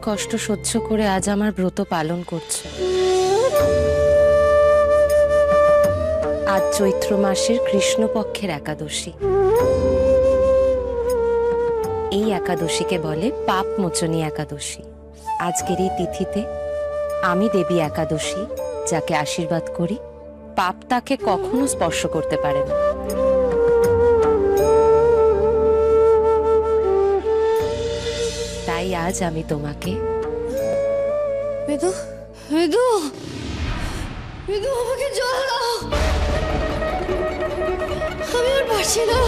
কষ্ট সহ্য করে আজ আমার ব্রত পালন করছো। আজ চৈত্র মাসের কৃষ্ণপক্ষের একাদশী। এই একাদশীকে বলে পাপ মোচনী একাদশী। আজকের এই তিথিতে আমি দেবী একাদশী যাকে আশীর্বাদ করি, পাপ তাকে কখনো স্পর্শ করতে পারে না। তাই আজ আমি তোমাকে বেদু বেদু বেদু আমাকে জল দাও, আমি আর পারছি না।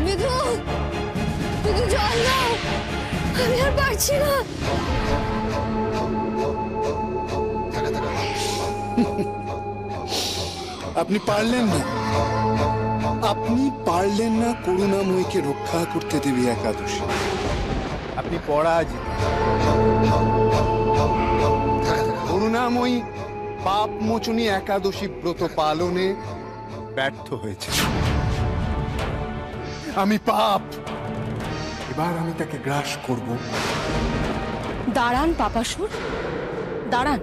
বেদু বেদু জল দাও, আমি আর পারছি না। আপনি পারলেন না, আপনি পারলেন না করুণাময়ীকে রক্ষা করতে দেবী একাদশী। আপনি পরাজিত। করুণাময়ী পাপ মোচনী একাদশী ব্রত পালনে ব্যর্থ হয়েছে। আমি পাপ, এবার আমি তাকে গ্রাস করব। দাঁড়ান পাপাসুর, দাঁড়ান।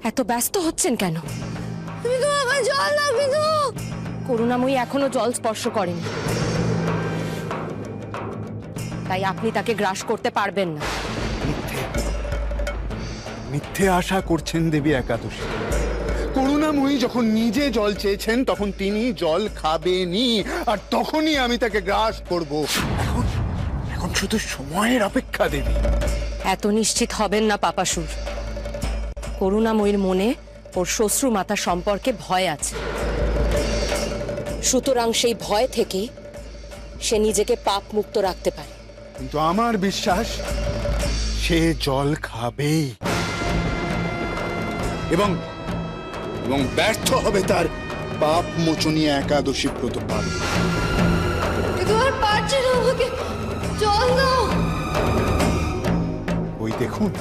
এত ব্যস্ত হচ্ছেন কেন? বিদু আমার জল দাও বিদু। করুণাময়ী এখনো জল স্পর্শ করেনি, তাই আপনি তাকে গ্রাস করতে পারবেন না। মিথ্যে মিথ্যে আশা করছেন দেবী একাদশী। করুণাময়ী যখন নিজে জল চেয়েছেন তখন তিনি জল খাবেনি, আর তখনই আমি তাকে গ্রাস করব। এখন এখন শুধু সময়ের অপেক্ষা দেবী। এত নিশ্চিত হবেন না পাপাসুর। করুণাময়ীর মনে ওর শ্বশ্রু মাতা সম্পর্কে ভয় আছে, সুতরাং সেই ভয় থেকে সে নিজেকে পাপ মুক্ত রাখতে পারে। কিন্তু আমার বিশ্বাস সে জল খাবেই, এবং এবং ব্যর্থ হবে তার পাপ মোচনী একাদশী ব্রত পালন। বিদু আর পারছি না, আমাকে জল দাও। ওই দেখুন,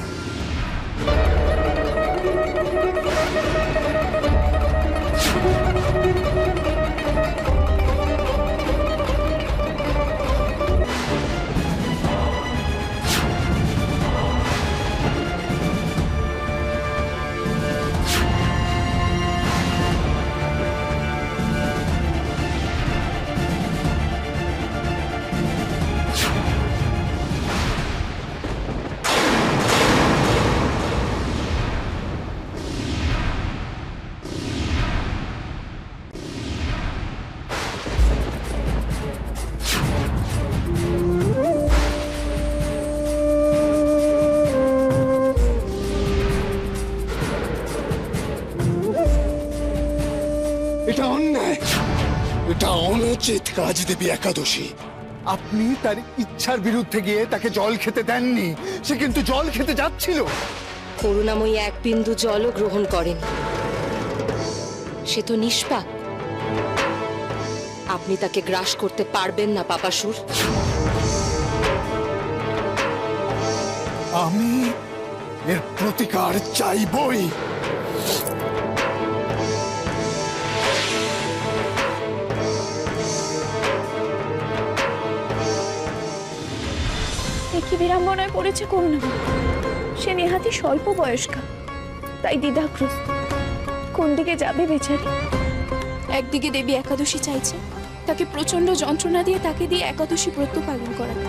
এটা অন্যায়, এটা অনুচিত কাজ দেবী একাদশী। আপনি তার ইচ্ছার বিরুদ্ধে গিয়ে তাকে জল খেতে দেননি, সে কিন্তু জল খেতে যাচ্ছিল। করুণাময়ী এক বিন্দু জলও গ্রহণ করেন, সে তো নিষ্পাপ। আপনি তাকে গ্রাস করতে পারবেন না পাপাসুর। আমি এর প্রতিকার চাইবই। কি বিড়ম্বনায় পড়েছে করুণাময়ী। সে নেহাতি স্বল্প বয়স্কা, তাই দ্বিধাগ্রস্ত। কোন দিকে যাবে বেচারি? একদিকে দেবী একাদশী চাইছে তাকে প্রচন্ড যন্ত্রণা দিয়ে তাকে দিয়ে একাদশী ব্রত পালন করাতে,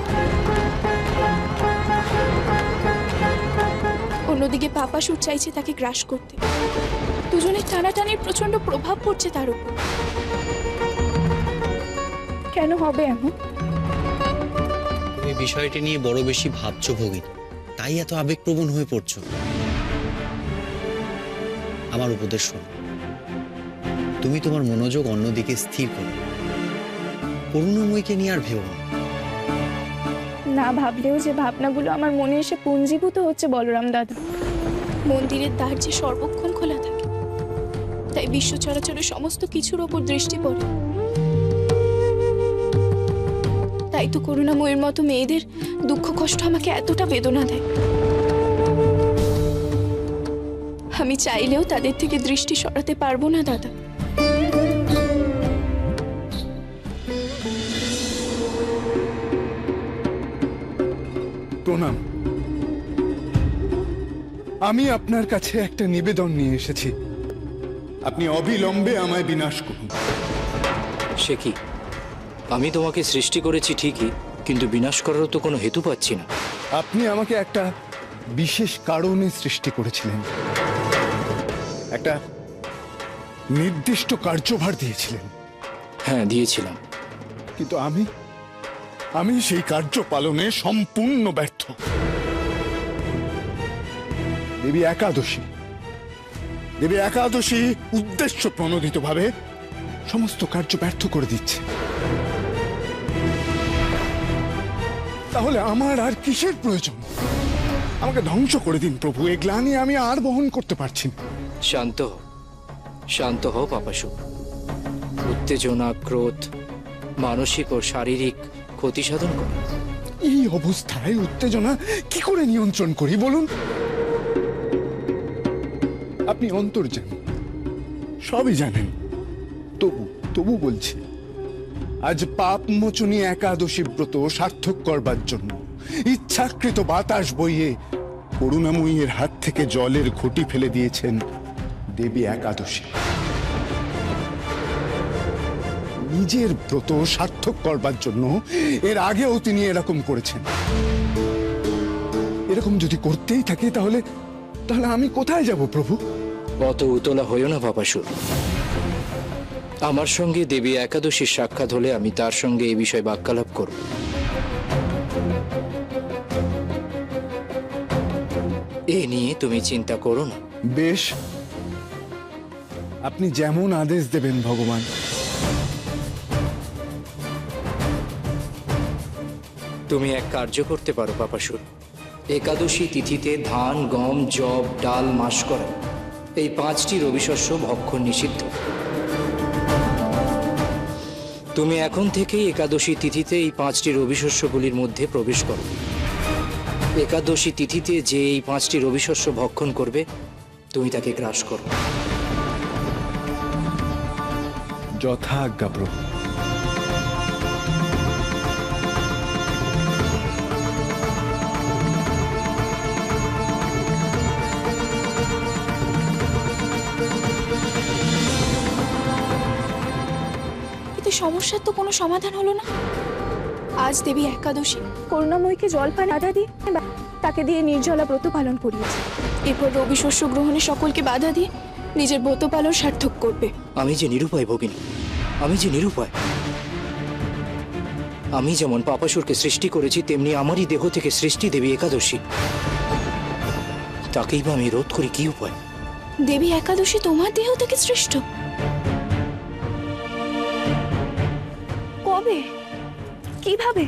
অন্যদিকে পাপাসুর চাইছে তাকে গ্রাস করতে। দুজনের টানাটানির প্রচন্ড প্রভাব পড়ছে তার উপর। কেন হবে এমন? তুমি বিষয়টি নিয়ে বড় বেশি ভাবছো ভগিনী, তাই এত আবেগপ্রবণ হয়ে পড়ছো। আমার উপদেশ শোনো, তুমি তোমার মনোযোগ অন্যদিকে স্থির করো। করুণাময়ীকে নিয়ে আর ভেবো না। না ভাবলেও যে ভাবনাগুলো আমার মনে এসে পুঞ্জীভূত হচ্ছে বলরাম দাদা। মন্দিরের দ্বার যে সর্বক্ষণ খোলা থাকে, তাই বিশ্ব চরাচরের সমস্ত কিছুর ওপর দৃষ্টি পড়ে। তাই তো করুণাময়ীর মতো মেয়েদের দুঃখ কষ্ট আমাকে এতটা বেদনা দেয়। আমি চাইলেও তাদের থেকে দৃষ্টি সরাতে পারবো না দাদা। প্রণাম। আমি আপনার কাছে একটা নিবেদন নিয়ে এসেছি। আপনি অবিলম্বে আমায় বিনাশ করুন। সে কি? আমি তোমাকে সৃষ্টি করেছি ঠিকই, কিন্তু বিনাশ করারও তো কোনো হেতু পাচ্ছি না। আপনি আমাকে একটা বিশেষ কারণে সৃষ্টি করেছিলেন, একটা নির্দিষ্ট কার্যভার দিয়েছিলেন। হ্যাঁ, দিয়েছিলাম। কিন্তু আমি সেই কার্য পালনে সম্পূর্ণ ব্যর্থ। দেবী একাদশী উদ্দেশ্য প্রণোদিতভাবে সমস্ত কার্য ব্যর্থ করে দিচ্ছে। তাহলে আমার আর কিসের প্রয়োজন? আমাকে ধ্বংস করে দিন প্রভু, এ গ্লানি আমি আর বহন করতে পারছি না। শান্ত হও পাপাসু। উত্তেজনা, ক্রোধ মানসিক ও শারীরিক ক্ষতি সাধন করে। এই অবস্থায় উত্তেজনা কি করে নিয়ন্ত্রণ করি বলুন? আপনি অন্তর্যামী, সবই জানেন। তবু বলছি, আজ পাপ মোচনী একাদশী ব্রত সার্থক করবার জন্য ইচ্ছাকৃত বাতাস বইয়ে করুণাময়ীর হাত থেকে জলের ঘটি ফেলে দিয়েছেন দেবী একাদশী। নিজের ব্রত সার্থক করবার জন্য এর আগেও তিনি এরকম করেছেন। এরকম যদি করতেই থাকে তাহলে আমি কোথায় যাব প্রভু? অত উতলা হইও না পাপাসু। আমার সঙ্গে দেবী একাদশীর সাক্ষাৎ হলে আমি তার সঙ্গে এই বিষয়ে বাক্যালাপ করব। এ নিয়ে তুমি চিন্তা করো না। বেশ, আপনি যেমন আদেশ দেবেন ভগবান। তুমি এক কার্য করতে পারো পাপাসুর। একাদশী তিথিতে ধান, গম, জব, ডাল, মাসকরা এই 5টি রবিশস্য ভক্ষণ নিষিদ্ধ। তুমি এখন থেকেই একাদশী তিথিতে এই 5টি রবিশস্যগুলির মধ্যে প্রবেশ করো। একাদশী তিথিতে যে এই 5টি রবিশস্য ভক্ষণ করবে, তুমি তাকে গ্রাস করো। যথা আজ্ঞা প্রভু। এতে সমস্যার তো কোনো সমাধান হলো না। আজ দেবী একাদশী, করুণাময়ীকে জলপান বাধা দিয়ে তাকে দিয়ে নির্জলা ব্রত পালন করিয়েছে। এরপর রবি শস্য গ্রহণে সকলকে বাধা দিয়ে নিজের ব্রত পালন সার্থক করবে। আমি যে নিরুপায় ভগিনী, আমি যে নিরুপায়। আমি যেমন পাপাসুরকে সৃষ্টি করেছি, তেমনি আমারই দেহ থেকে সৃষ্টি দেবী একাদশী। তাকেই বা আমি রোধ করি কি উপায়? দেবী একাদশী তোমার দেহ থেকে সৃষ্ট? কবে? কিভাবে?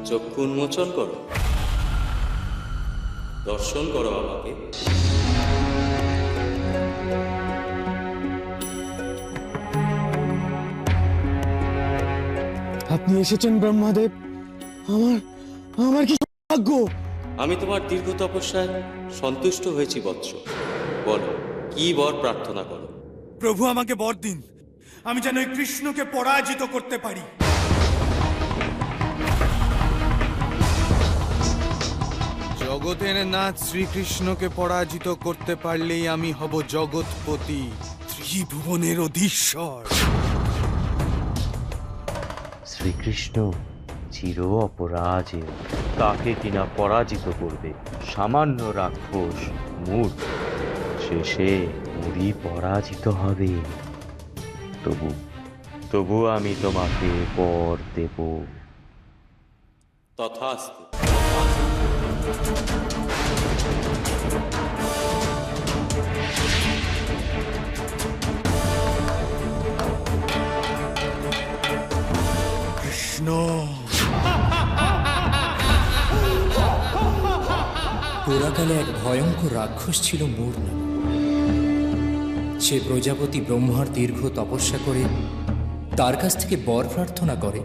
চক্ষু উন্মোচন করো, দর্শন করো আমাকে। আপনি এসেছেন ব্রহ্মাদেব। আমার কি ভাগ্য! আমি তোমার দীর্ঘ তপস্যায় সন্তুষ্ট হয়েছি বৎস। বলো, কি বর প্রার্থনা করো? প্রভু, আমাকে বর দিন, আমি যেন এই কৃষ্ণকে পরাজিত করতে পারি। জগতের নাথ শ্রীকৃষ্ণকে পরাজিত করতে পারলেই আমি হব জগৎপতি, ত্রিভুবনের অধীশ্বর। শ্রীকৃষ্ণ চির অপরাজেয়, তাকে কিনা পরাজিত করবে সামান্য রাক্ষস মূর্খ। শেষে পুরী পরাজিত হবে। তবু আমি তোমাকে বর দেব। তথাস্তু। কৃষ্ণ। পুরাকালে এক ভয়ঙ্কর রাক্ষস ছিল মূর নামে। সে প্রজাপতি ব্রহ্মার দীর্ঘ তপস্যা করে তার কাছ থেকে বর প্রার্থনা করে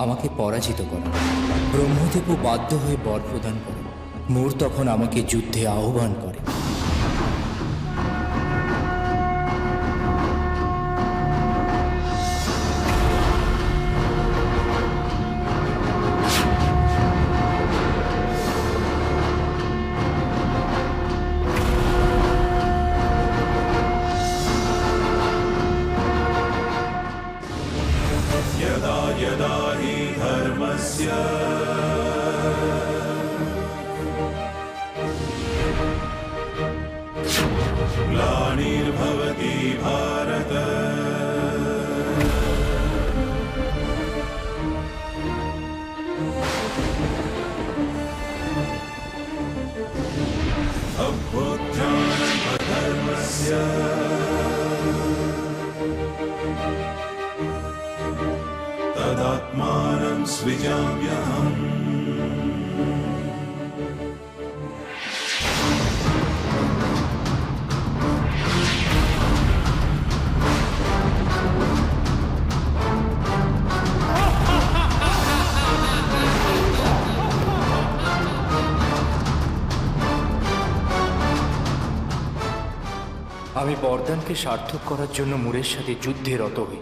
আমাকে পরাজিত করা। ব্রহ্মদেবও বাধ্য হয়ে বর প্রদান করে। মূর তখন আমাকে যুদ্ধে আহ্বান করে। तदात्मानं सृजाम्यहम्। আমি বরদানকে সার্থক করার জন্য মূরের সাথে যুদ্ধে রত হই।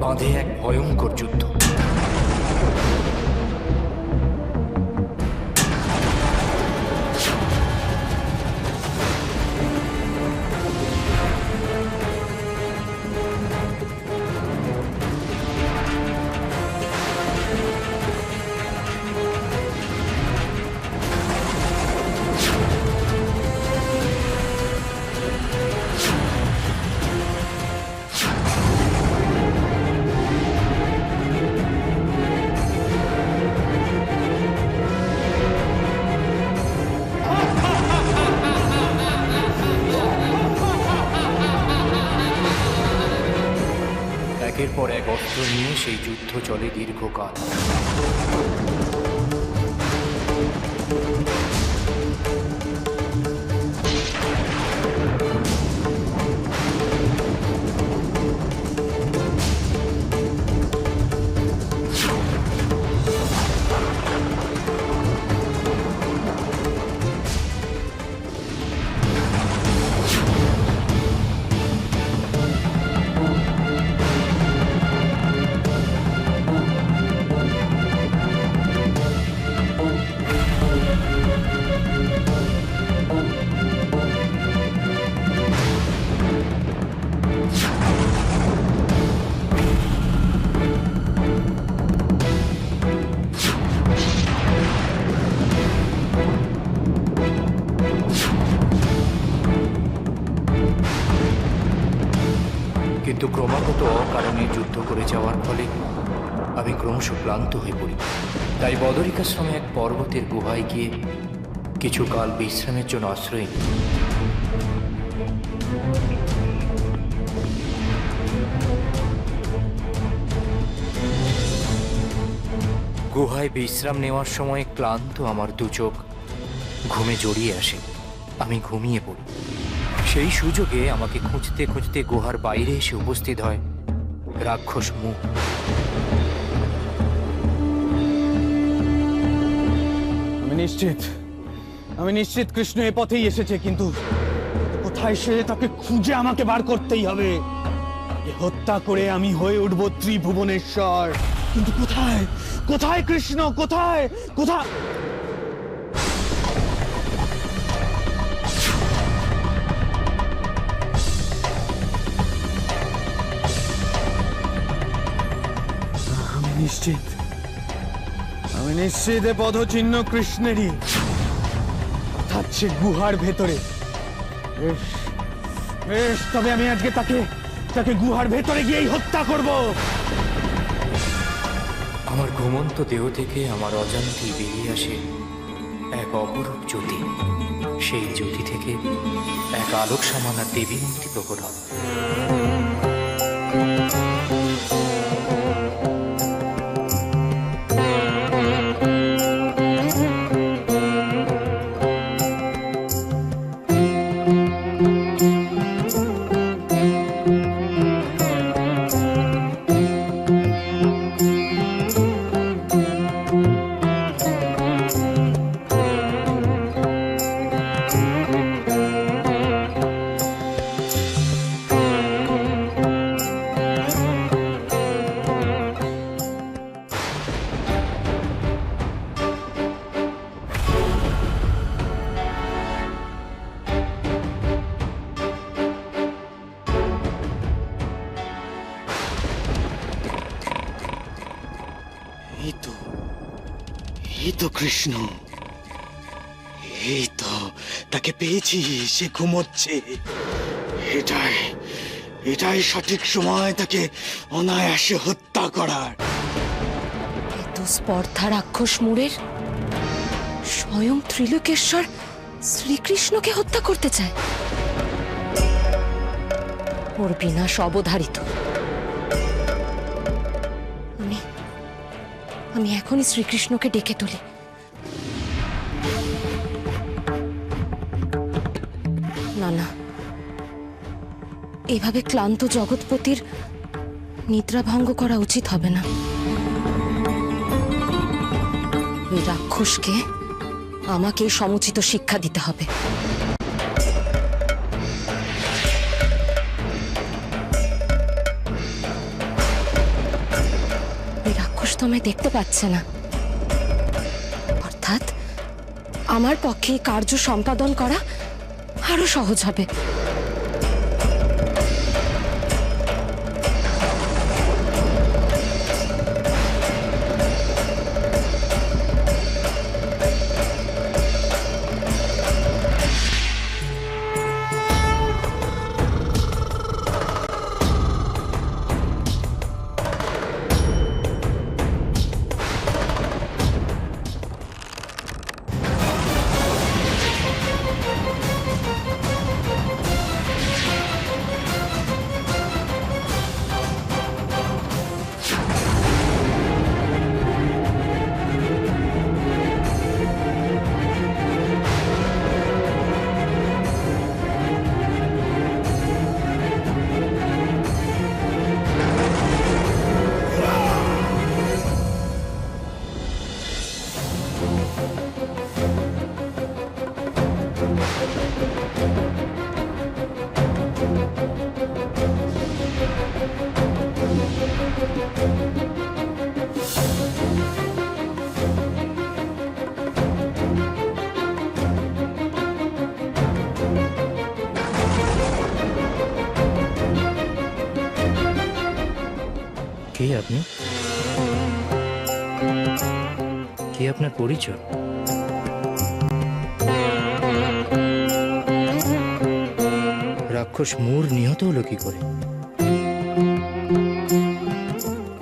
বাঁধে এক ভয়ঙ্কর যুদ্ধ। একের পর এক অস্ত্র নিয়ে সেই যুদ্ধ চলে দীর্ঘকাল। কিন্তু ক্রমাগত অকারণে যুদ্ধ করে যাওয়ার ফলে আমি ক্রমশ ক্লান্ত হয়ে পড়ি। তাই বদরিকাশ্রমে এক পর্বতের গুহায় গিয়ে কিছুকাল বিশ্রামের জন্য আশ্রয় নিই। গুহায় বিশ্রাম নেওয়ার সময় ক্লান্ত আমার দু চোখ ঘুমে জড়িয়ে আসে। আমি ঘুমিয়ে পড়ি। সেই সুযোগে আমাকে খুঁজতে খুঁজতে গুহার বাইরে এসে উপস্থিত হয় রাক্ষস মুখ। আমি নিশ্চিত কৃষ্ণ এ পথেই এসেছে, কিন্তু কোথায় সে তাকে খুঁজে আমাকে বার করতেই হবে। এ হত্যা করে আমি হয়ে উঠবো ত্রিভুবনেশ্বর, কিন্তু কোথায় কোথায় কৃষ্ণ, কোথায় কোথায়? আমি নিশ্চিত এ পদচিহ্ন কৃষ্ণেরই, অর্থাৎ সে গুহার ভেতরে। বেশ বেশ, তবে আমি আজকে তাকে গুহার ভেতরে গিয়েই হত্যা করব। আমার ঘুমন্ত দেহ থেকে আমার অজান্তেই বেরিয়ে আসে এক অপরূপ জ্যোতি। সেই জ্যোতি থেকে এক আলোক সামানা দেবী মূর্তি প্রকট হয়। এই তো কৃষ্ণ, এই তো তাকে পেয়েছি, সে ঘুমোচ্ছে। এটাই এটাই সঠিক সময় তাকে অনায়াসে হত্যা করার। এত স্পর্ধা রাক্ষস মূরের স্বয়ং ত্রিলোকেশ্বর শ্রীকৃষ্ণকে হত্যা করতে চায়। ওর বিনাশ অবধারিত। আমি এখনই শ্রীকৃষ্ণকে ডেকে তুলি। না না, এভাবে ক্লান্ত জগৎপতির নিদ্রা ভঙ্গ করা উচিত হবে না। ওই রাক্ষসকে আমাকে সমুচিত শিক্ষা দিতে হবে। ওই রাক্ষস তো আমায় দেখতে পাচ্ছে না, অর্থাৎ আমার পক্ষে এই কার্য সম্পাদন করা আরো সহজ হবে। কে আপনি? কি আপনার পরিচয়? রাক্ষস মূর নিহত হলো কি করে?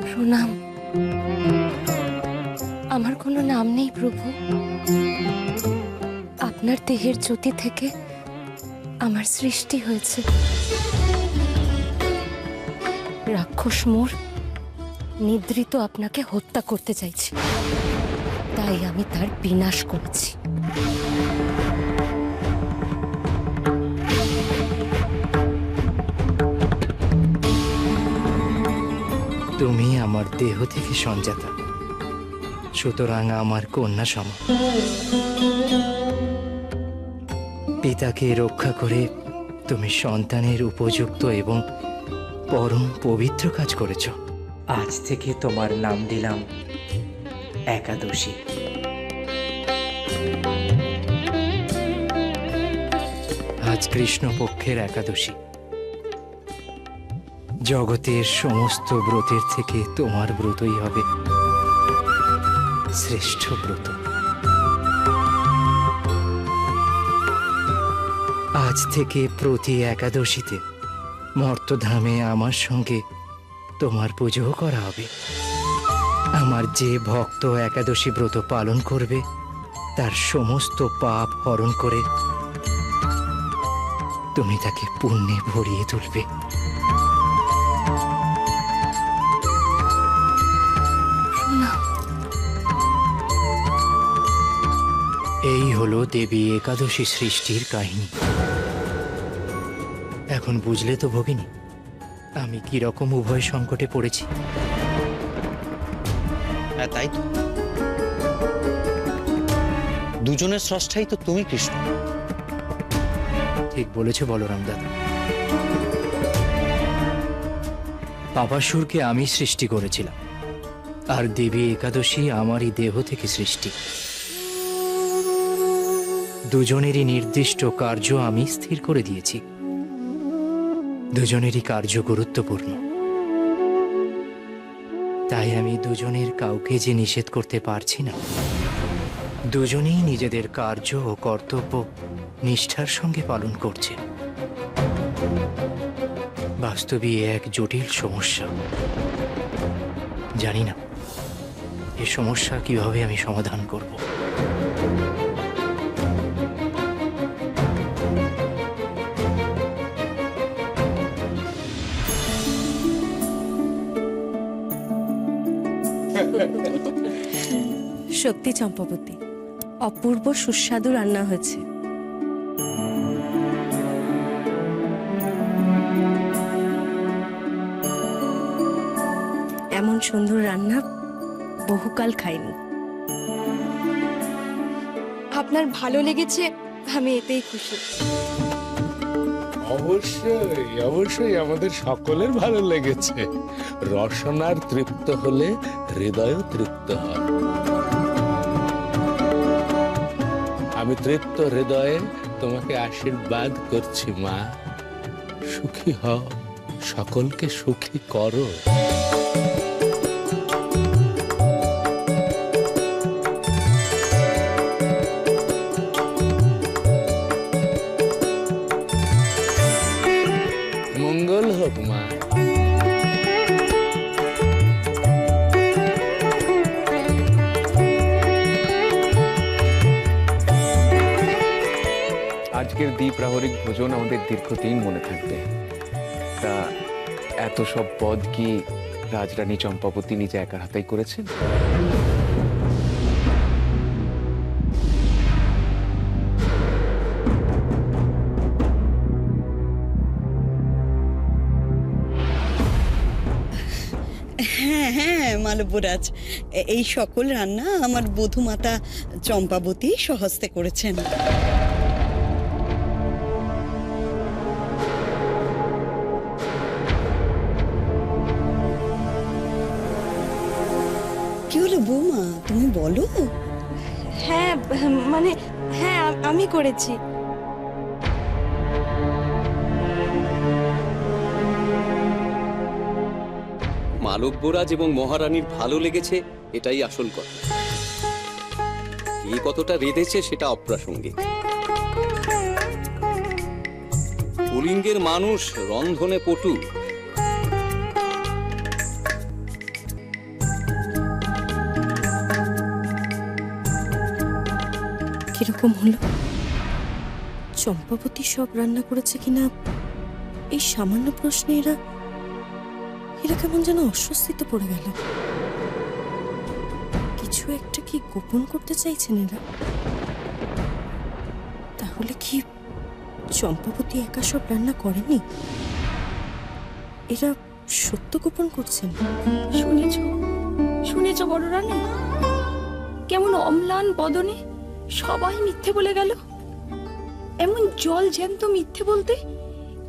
প্রণাম। আমার কোনো নাম নেই প্রভু। আপনার দেহের জ্যোতি থেকে আমার সৃষ্টি হয়েছে। রাক্ষস মোর নিদ্রিত আপনাকে হত্যা করতে চাইছে, তাই আমি তার বিনাশ করেছি। তুমি আমার দেহ থেকে সঞ্জাতা, সুতরাং আমার কন্যা সম। পিতাকে রক্ষা করে তুমি সন্তানের উপযুক্ত এবং পরম পবিত্র কাজ করেছ। আজ থেকে তোমার নাম দিলাম একাদশী। আজ কৃষ্ণপক্ষের একাদশী। জগতের সমস্ত ব্রতের থেকে তোমার ব্রতই হবে শ্রেষ্ঠ ব্রত। আজ থেকে প্রতি একাদশীতে মর্তধামে আমার সঙ্গে তোমার পুজোও করা হবে। আমার যে ভক্ত একাদশী ব্রত পালন করবে তার সমস্ত পাপ হরণ করে তুমি তাকে পুণ্যে ভরিয়ে তুলবে। এই হলো দেবী একাদশী সৃষ্টির কাহিনী। এখন বুঝলে তো ভগিনী আমি কি রকম উভয় সংকটে পড়েছি? হ্যাঁ, তাই তো। দুজনের স্রষ্টাই তো তুমি কৃষ্ণ। ঠিক বলেছো বলরাম দাদা। পাপাসুরকে আমি সৃষ্টি করেছিলাম, আর দেবী একাদশী আমারই দেহ থেকে সৃষ্টি। দুজনেরই নির্দিষ্ট কার্য আমি স্থির করে দিয়েছি। দুজনেরই কার্য গুরুত্বপূর্ণ, তাই আমি দুজনের কাউকে যে নিষেধ করতে পারছি না দুজনেই নিজেদের কার্য ও কর্তব্য নিষ্ঠার সঙ্গে পালন করছে। বাস্তবে এ এক জটিল সমস্যা। জানি না এ সমস্যা কিভাবে আমি সমাধান করব। সত্যি চম্পাবতী, অপূর্ব সুস্বাদু রান্না হয়েছে। এমন সুন্দর রান্না বহুকাল খাইনি। আপনার ভালো লেগেছে, আমি এতেই খুশি। অবশ্যই অবশ্যই আমাদের সকলের ভালো লেগেছে। রসনার তৃপ্ত হলে হৃদয়ও তৃপ্ত হয়। আমি তৃপ্ত হৃদয়ে তোমাকে আশীর্বাদ করছি মা। সুখী হও, সকলকে সুখী করো। মঙ্গল হোক মা। আজকের দ্বিপ্রাহরিক ভোজন আমাদের দীর্ঘদিন মনে থাকবে। তা এত সব পদ কি রাজরানী চম্পাবতী নিজে একার হাতেই করেছেন? হ্যাঁ হ্যাঁ মালব্যরাজ, এই সকল রান্না আমার বধূমাতা চম্পাবতী স্বহস্তে করেছেন। কি হলো বৌমা, তুমি বলো। হ্যাঁ মানে হ্যাঁ আমি করেছি। মালব্যরাজ এবং মহারানীর ভালো লেগেছে, এটাই আসল কথা। এই কতটা রেঁধেছে সেটা অপ্রাসঙ্গিক। কলিঙ্গের মানুষ রন্ধনে পটু। কিরকম হলো? চম্পাবতী সব রান্না করেছে কিনা এই সামান্য প্রশ্নে এরা কেমন যেন অস্বস্তিতে পড়ে গেল। কিছু একটা কি গোপন করতে চাইছেন এরা? তাহলে কি চম্পাবতী একা সব রান্না করেনি? এরা সত্য গোপন করছেন? শুনেছ বড় রানী? কেমন অম্লান বদনে সবাই মিথ্যে বলে গেল। এমন জল জ্যান্ত মিথ্যে বলতে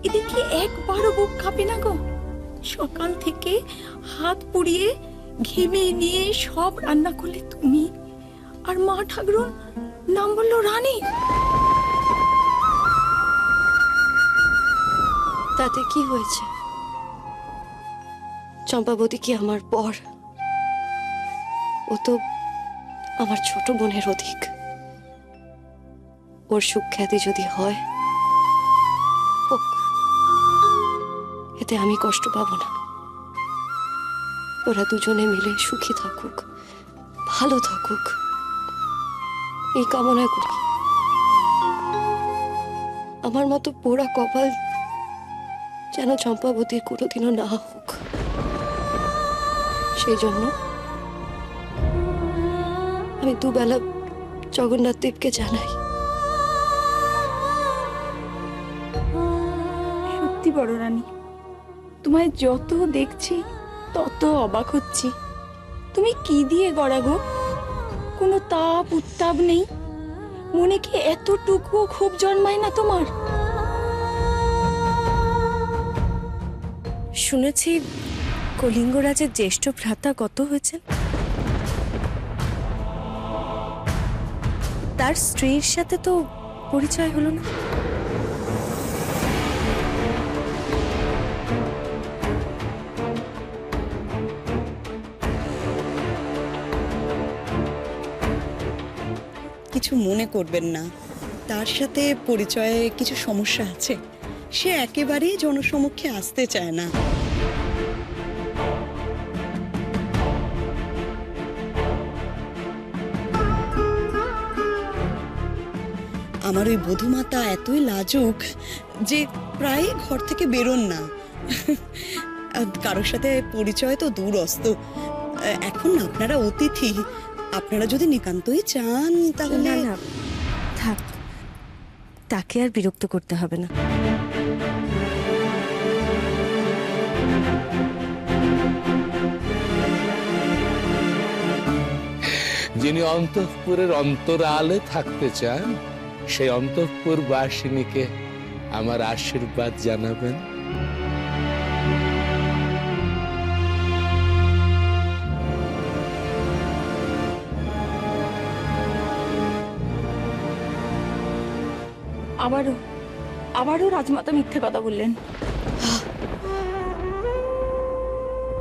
এদের কি একবারও বুক কাঁপে না গো? সকাল থেকে হাত পুড়িয়ে ঘেমে নিয়ে সব রান্না করলে তুমি, আর মা ঠাকুর নাম বললো রানী। তাতে কি হয়েছে? চম্পাবতী কি আমার পর? ও তো আমার ছোট বোনের অধিক। ওর সুখ্যাতি যদি হয় হোক, এতে আমি কষ্ট পাবো না। ওরা দুজনে মিলে সুখী থাকুক, ভালো থাকুক, এই কামনা করি। আমার মতো পোড়া কপাল যেন চম্পাবতীর কোনোদিনও না হোক। সেই জন্য আমি দুবেলা জগন্নাথ দেবকে জানাই। সত্যি বড় রানী, তোমায় যত দেখছি তত অবাক হচ্ছি। তুমি কি দিয়ে গড়া গো? কোনো তাপ উত্তাপ নেই? মনে কি এতটুকুও ক্ষোভ জন্মায় না তোমার? শুনেছি কলিঙ্গরাজের জ্যেষ্ঠ ভ্রাতা গত হয়েছেন। তার স্ত্রীর সাথে তো পরিচয় হলো না। কিছু মনে করবেন না, তার সাথে পরিচয়ে কিছু সমস্যা আছে। সে একেবারেই জনসমক্ষে আসতে চায় না। আমার ওই বধূমাতা এতই লাজুক যে প্রায় ঘর থেকে বেরোন না। কারোর সাথে পরিচয় তো দূরস্থ। এখন আপনারা অতিথি, আপনারা যদি নিতান্তই চান তাহলে না না, থাক, তাকে আর বিরক্ত করতে হবে না। যিনি অন্তঃপুরের অন্তরালে থাকতে চান সেই অন্তঃপুর বাসিনীকে আমার আশীর্বাদ জানাবেন। আবারও রাজমাতা মিথ্যে কথা বললেন।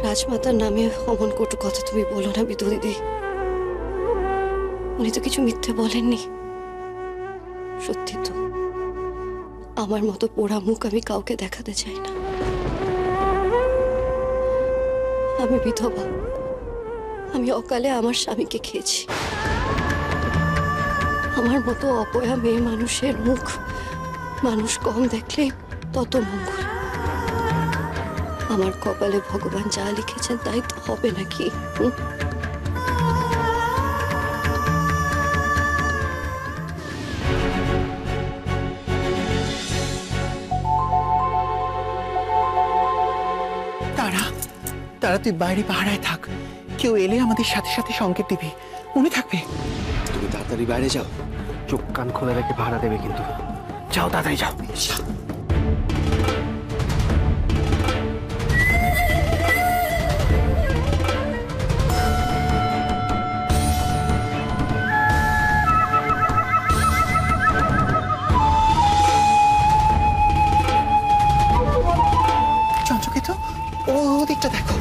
রাজমাতার নামে অমন কটু কথা তুমি বলো না বিধু দিদি। উনি তো কিছু মিথ্যে বলেননি। সত্যি তো, আমার মতো পোড়া মুখ আমি কাউকে দেখাতে চাই না। আমি বিধবা, আমি অকালে আমার স্বামীকে খেয়েছি। আমার মতো অপয়া মেয়ে মানুষের মুখ মানুষ কম দেখলে তত মঙ্গল। আমার কপালে ভগবান যা লিখেছেন তাই তো হবে নাকি? তারা তুই বাইরে পাহারায় থাক, কেউ এলে আমাদের সাথে সাথে সংকেত দিবি, মনে থাকবে। তুমি তাড়াতাড়ি বাইরে যাও। চোখ কান খোলা রেখে পাহারা দেবে কিন্তু। যাও, তাড়াতাড়ি যাও। চঞ্চকেতু, ওদিকটা দেখো।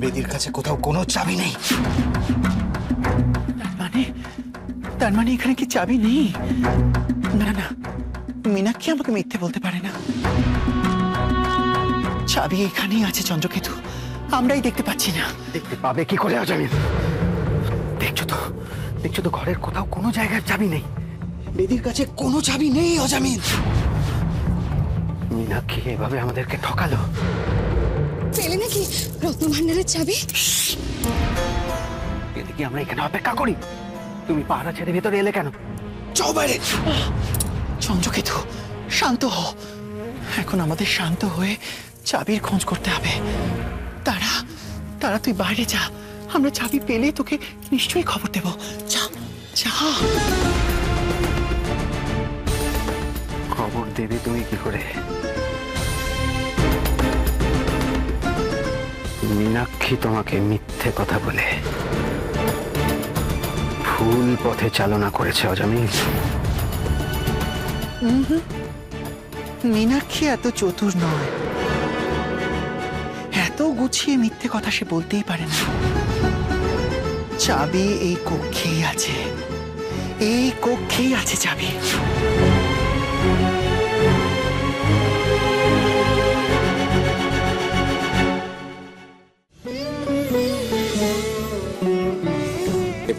বেদির কাছে কোথাও কোনো চাবি নেই। তার মানে এখানে কি চাবি নেই? না না, মীনাক্ষী আমাকে মিথ্যে বলতে পারে না। চাবি এখানেই আছে চন্দ্রকেতু, আমরাই দেখতে পাচ্ছি না। দেখতে পাবে কি করে অজামিল? দেখছো তো ঘরের কোথাও কোনো জায়গায় চাবি নেই। বেদির কাছে কোনো চাবি নেই অজামিল। মীনাক্ষী এভাবে আমাদেরকে ঠকালো। পেলে নাকি রত্নভাণ্ডারের চাবি? এদিকে আমরা এখানে অপেক্ষা করি, তুমি পাহারা ছেড়ে ভেতরে এলে কেন? যাও বাইরে। চন্দ্রকেতু, শান্ত হও। এখন আমাদের শান্ত হয়ে চাবির খোঁজ করতে হবে। তারা তুই বাইরে যা, আমরা চাবি পেলে তোকে নিশ্চয়ই খবর দেব। যা যা। খবর দেবে তুমি কি করে? মীনাক্ষী তোমাকে মিথ্যে কথা বলে ভুল পথে চালনা করেছে অজামিল। মীনাক্ষী এত চতুর নয়, এত গুছিয়ে মিথ্যে কথা সে বলতেই পারে না। চাবি এই কক্ষেই আছে, এই কক্ষেই আছে চাবি।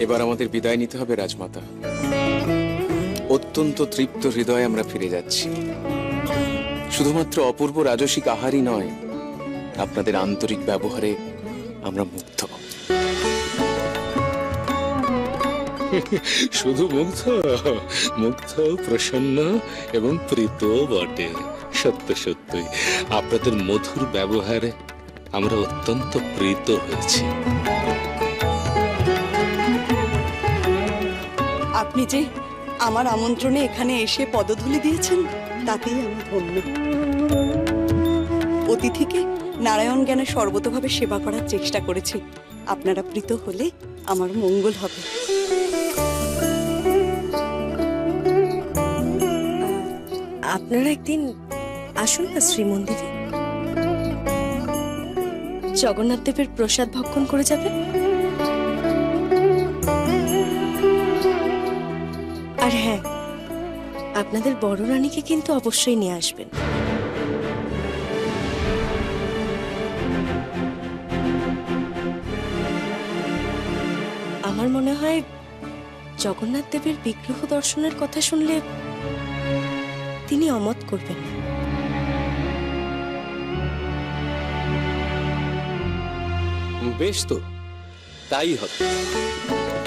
এবার আমাদের বিদায় নিতে হবে রাজমাতা। অত্যন্ত তৃপ্ত হৃদয়ে আমরা ফিরে যাচ্ছি। শুধুমাত্র অপূর্ব রাজসিক আহারই নয়, আপনাদের আন্তরিক ব্যবহারে আমরা মুগ্ধ। শুধু মুগ্ধ, প্রসন্ন এবং প্রীত বটে। সত্যই আপনাদের মধুর ব্যবহারে আমরা অত্যন্ত প্রীত হয়েছি। আপনি যে আমার আমন্ত্রণে এখানে এসে পদধূলি দিয়েছেন তাতেই আমি ধন্য। অতিথিকে নারায়ণ জ্ঞানে সর্বতভাবে সেবা করার চেষ্টা করেছি। আপনারা প্রীত হলে আমার মঙ্গল হবে। আপনারা একদিন আসুন না শ্রীমন্দিরে, জগন্নাথ দেবের প্রসাদ ভক্ষণ করে যাবেন। আর হ্যাঁ, আপনাদের বড় রানীকে কিন্তু অবশ্যই নিয়ে আসবেন। আমার মনে হয় জগন্নাথ দেবের বিগ্রহ দর্শনের কথা শুনলে তিনি অমত করবেন। বেশ, তো তাই হবে।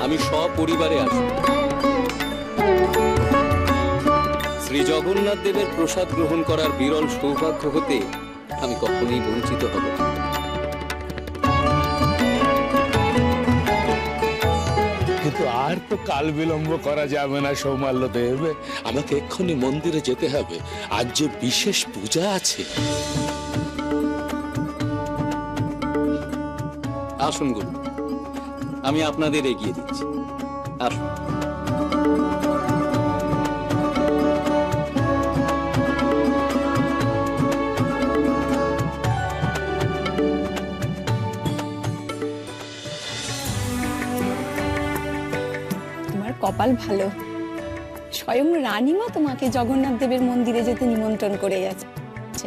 আমি সপরিবারে আসব। শ্রী জগন্নাথ দেবের প্রসাদ গ্রহণ করার বিরল সৌভাগ্য হতে আমি কখনোই বঞ্চিত হব না। কিন্তু আর তো কাল বিলম্ব করা যাবে না সৌমাল্য দেব, আমাকে এক্ষুনি মন্দিরে যেতে হবে। আজ যে বিশেষ পূজা আছে। আসুন গুরু, আমি আপনাদের এগিয়ে দিচ্ছি। আসুন। তোমার কপাল ভালো, স্বয়ং রানীমা তোমাকে জগন্নাথ দেবের মন্দিরে যেতে নিমন্ত্রণ করে যাচ্ছে।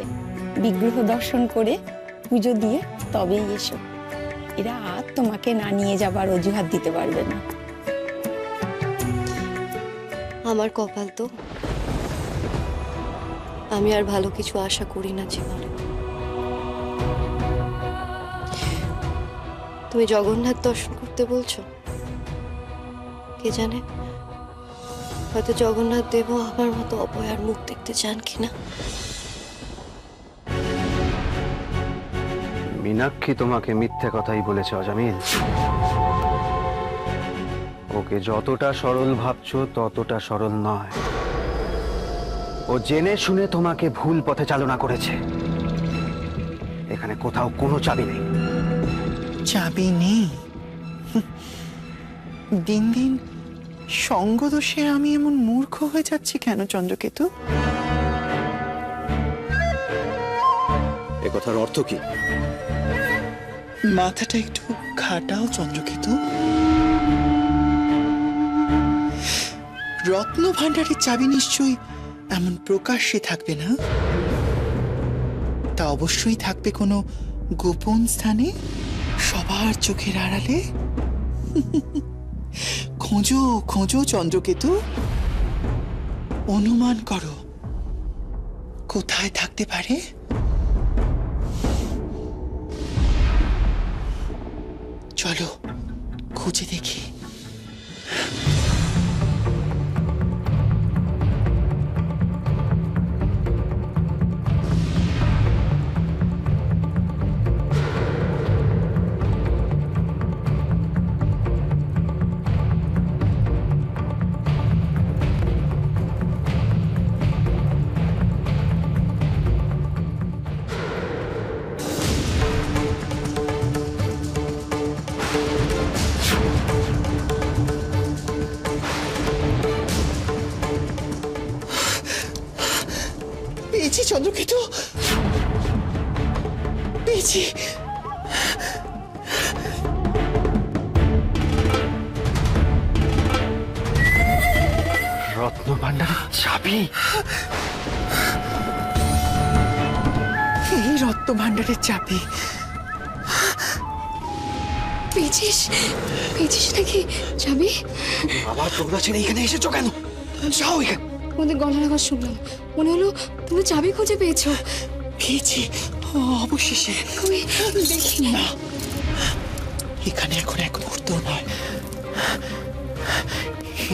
বিগ্রহ দর্শন করে পুজো দিয়ে তবেই এসো। এরা আর তোমাকে না নিয়ে যাবার অজুহাত দিতে পারবে না। আমার কপাল তো, আমি আর ভালো কিছু আশা করি না জীবনে। তুমি জগন্নাথ দর্শন করতে বলছো, কে জানে হয়তো জগন্নাথ দেবও আমার মতো অপয়ার মুখ দেখতে চান কিনা। মীনাক্ষী তোমাকে মিথ্যে কথাই বলেছে অজামিল। ওকে যতটা সরল ভাবছো ততটা সরল নয়। ও জেনে শুনে তোমাকে ভুল পথে চালনা করেছে। এখানে কোথাও কোনো চাবি নেই। চাবি নেই? দিন দিন সঙ্গদোষে আমি এমন মূর্খ হয়ে যাচ্ছি কেন চন্দ্রকেতু? এ কথার অর্থ কি? মাথাটা একটু খাটাও চন্দ্রকেতু। রত্ন ভাণ্ডারের চাবি নিশ্চয়ই এমন প্রকাশ্যে থাকবে না। তা অবশ্যই থাকবে কোনো গোপন স্থানে, সবার চোখের আড়ালে। খোঁজো খোঁজো চন্দ্রকেতু, অনুমান করো কোথায় থাকতে পারে। চলো খুঁজে দেখি। পেয়েছি চন্দ্রকেতু, পেয়েছি। রত্ন ভাণ্ডারের চাবি? এই রত্ন ভাণ্ডারের চাবি। পেয়েছিস? পেয়েছিস নাকি চাবি? আবার তোমরা ছেড়ে এখানে এসেছো কেন? যাও এখানে। তোমাদের গলার আওয়াজ শুনলাম, মনে হলো তুমি চাবি খুঁজে পেয়েছো। পেয়েছি অবশেষে। দেখি না, এখানে এখন এক মুহূর্ত নয়।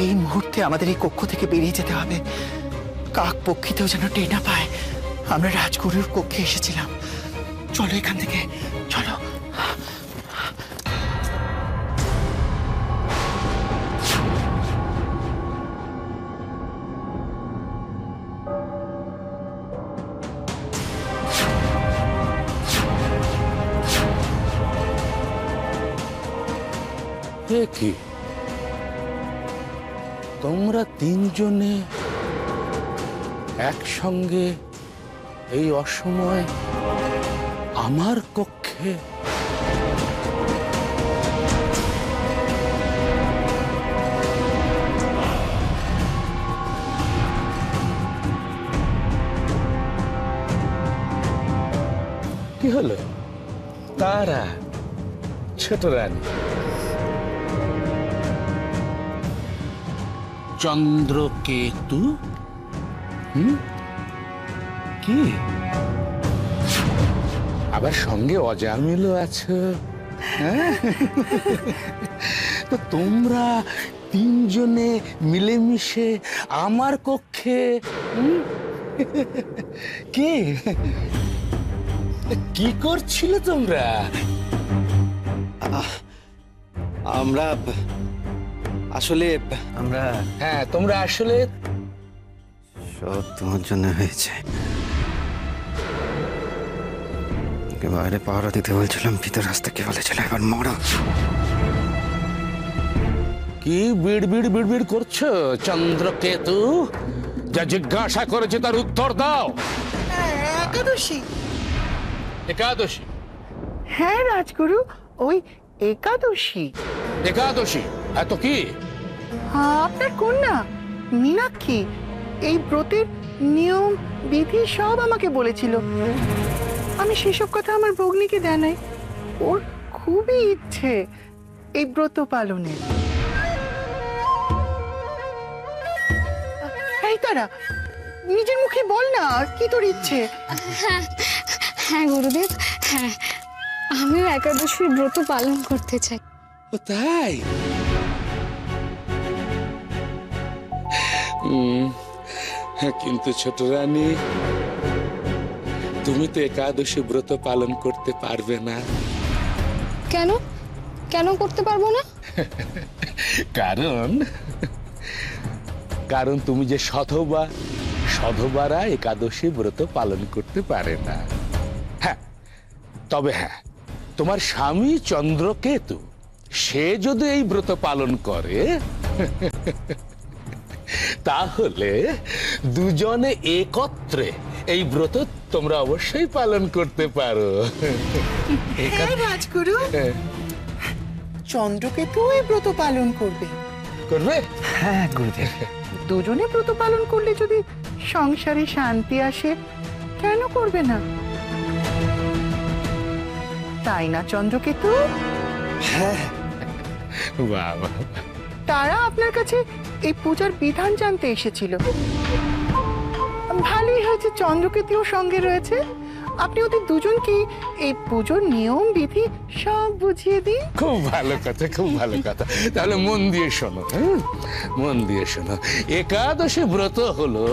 এই মুহূর্তে আমাদের এই কক্ষ থেকে বেরিয়ে যেতে হবে। কাক পক্ষীতেও যেন টের না পায় আমরা রাজগুরুর কক্ষে এসেছিলাম। চলো এখান থেকে, চলো। সে কি, তোমরা তিনজনে একসঙ্গে এই অসময় আমার কক্ষে? কি হলো তারা, ছোট রানী? চন্দ্রকেতু? কি আবার সঙ্গে অজামিলও আছো? হ্যাঁ? তো তোমরা তিনজনে মিলেমিশে আমার কক্ষে কি কি করছিলে তোমরা? আমরা হ্যাঁ, তোমরা আসলে সব তোমার জন্য হয়েছে। বাইরে পাহারা দিতে বলছিলাম, ভিতর রাস্তা কি বলেছিল, এবার মরো। কি বিড়বিড় করছো চন্দ্রকেতু? যা জিজ্ঞাসা করেছে তার উত্তর দাও। একাদশী। একাদশী? হ্যাঁ রাজগুরু, ওই একাদশী। একাদশী এত কি? আপনার কন্যা মীনাক্ষী এই ব্রতের নিয়ম বিধি সব আমাকে বলেছিল। আমি সেসব কথা আমার ভগ্নীকে জানাই। ওর খুবই ইচ্ছে এই ব্রত পালনের। এই তারা, নিজের মুখে বল না কি তোর ইচ্ছে। হ্যাঁ গুরুদেব, হ্যাঁ আমিও একাদশীর ব্রত পালন করতে চাই। ও তাই? কিন্তু ছোট রানী, তুমি তো একাদশী ব্রত পালন করতে পারবে না। কেন কেন করতে পারবো না? কারণ তুমি যে সধবা, সধবারা একাদশী ব্রত পালন করতে পারে না। হ্যাঁ, তবে হ্যাঁ, তোমার স্বামী চন্দ্রকেতু সে যদি এই ব্রত পালন করে তাহলে দুজনে একত্রে এই ব্রত তোমরা অবশ্যই পালন করতে পারো। রাজগুরু, চন্দ্রকেতু এই ব্রত পালন করবে। করবে? হ্যাঁ গুরুদেব। দুজনে ব্রত পালন করলে যদি সংসারে শান্তি আসে, কেন করবে না? তাই না চন্দ্রকেতু? হ্যাঁ। বাবা, তারা আপনার কাছে এই পূজার বিধান জানতে এসেছিল। ভালোই হয়েছে চন্দ্রকেতুও সঙ্গে রয়েছে। আপনি ওদের দুজনকে এই পুজোর নিয়ম বিধি সব বুঝিয়ে দিন। খুব ভালো কথা, খুব ভালো কথা। তাহলে মন দিয়ে শোনো, মন দিয়ে শোনো। একাদশী ব্রত হলো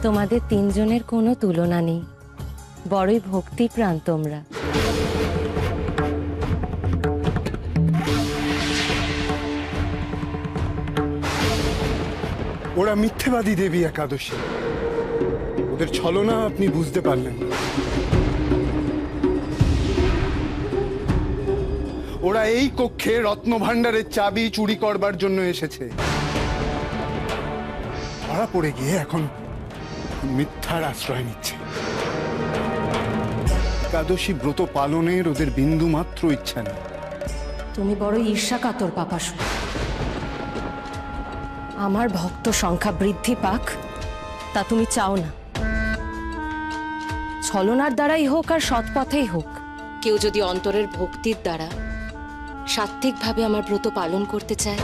তোমাদের তিনজনের কোনো তুলনা নেই, বড়ই ভক্তিপ্রাণ তোমরা। ওরা মিথ্যেবাদী দেবী একাদশী, ওদের ছলনা আপনি বুঝতে পারলেন। ওরা এই কক্ষে রত্নভাণ্ডারের চাবি চুরি করবার জন্য এসেছে। ধরা পড়ে গিয়ে এখন মিথ্যার আশ্রয় নিচ্ছে। একাদশী ব্রত পালনের ওদের বিন্দু মাত্র ইচ্ছা নেই। তুমি বড় ঈর্ষাকাতর পাপাসু। আমার ভক্ত সংখ্যা বৃদ্ধি পাক তা তুমি চাও না। ছলনার দ্বারাই হোক আর সৎপথেই হোক, কেউ যদি অন্তরের ভক্তির দ্বারা সাত্ত্বিকভাবে আমার ব্রত পালন করতে চায়,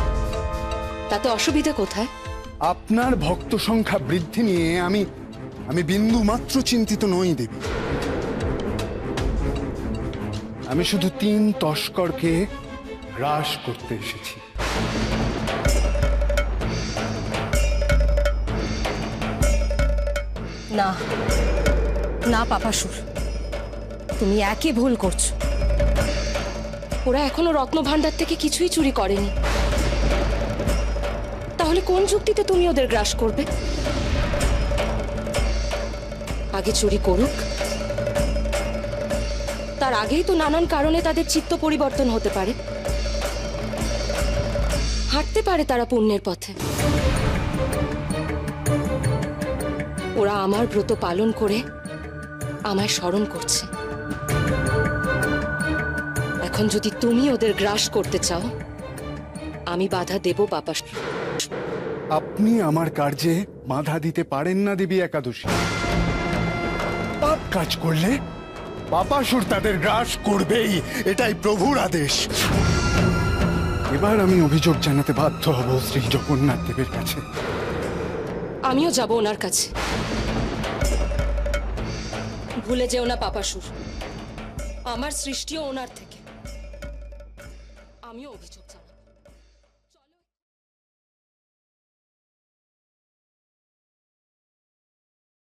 তাতে অসুবিধা কোথায়? আপনার ভক্ত সংখ্যা বৃদ্ধি নিয়ে আমি বিন্দু মাত্র চিন্তিত নই দেবী। আমি শুধু 3 তস্করকে হ্রাস করতে এসেছি। না, না পাপাসুর, তুমি একই ভুল করছো। ওরা এখনো রত্ন ভাণ্ডার থেকে কিছুই চুরি করেনি, তাহলে কোন যুক্তিতে তুমি ওদের গ্রাস করবে? আগে চুরি করুক, তার আগেই তো নানান কারণে তাদের চিত্ত পরিবর্তন হতে পারে, হাঁটতে পারে তারা পুণ্যের পথে। ওরা আমার ব্রত পালন করে আমায় স্মরণ করছে। এখন যদি তুমি ওদের গ্রাস করতে চাও, আমি বাধা দেব পাপাসুর। আপনি আমার কার্যে বাধা দিতে পারেন না দেবী একাদশী। পাপ কাজ করলে পাপাসুর তাদের গ্রাস করবেই, এটাই প্রভুর আদেশ। এবার আমি অভিযোগ জানাতে বাধ্য হব শ্রী জগন্নাথ দেবের কাছে। আমিও যাব ওনার কাছে। ভুলে যেও না পাপাসুর, আমার সৃষ্টিও ওনার থেকে। আমিও অভিযোগ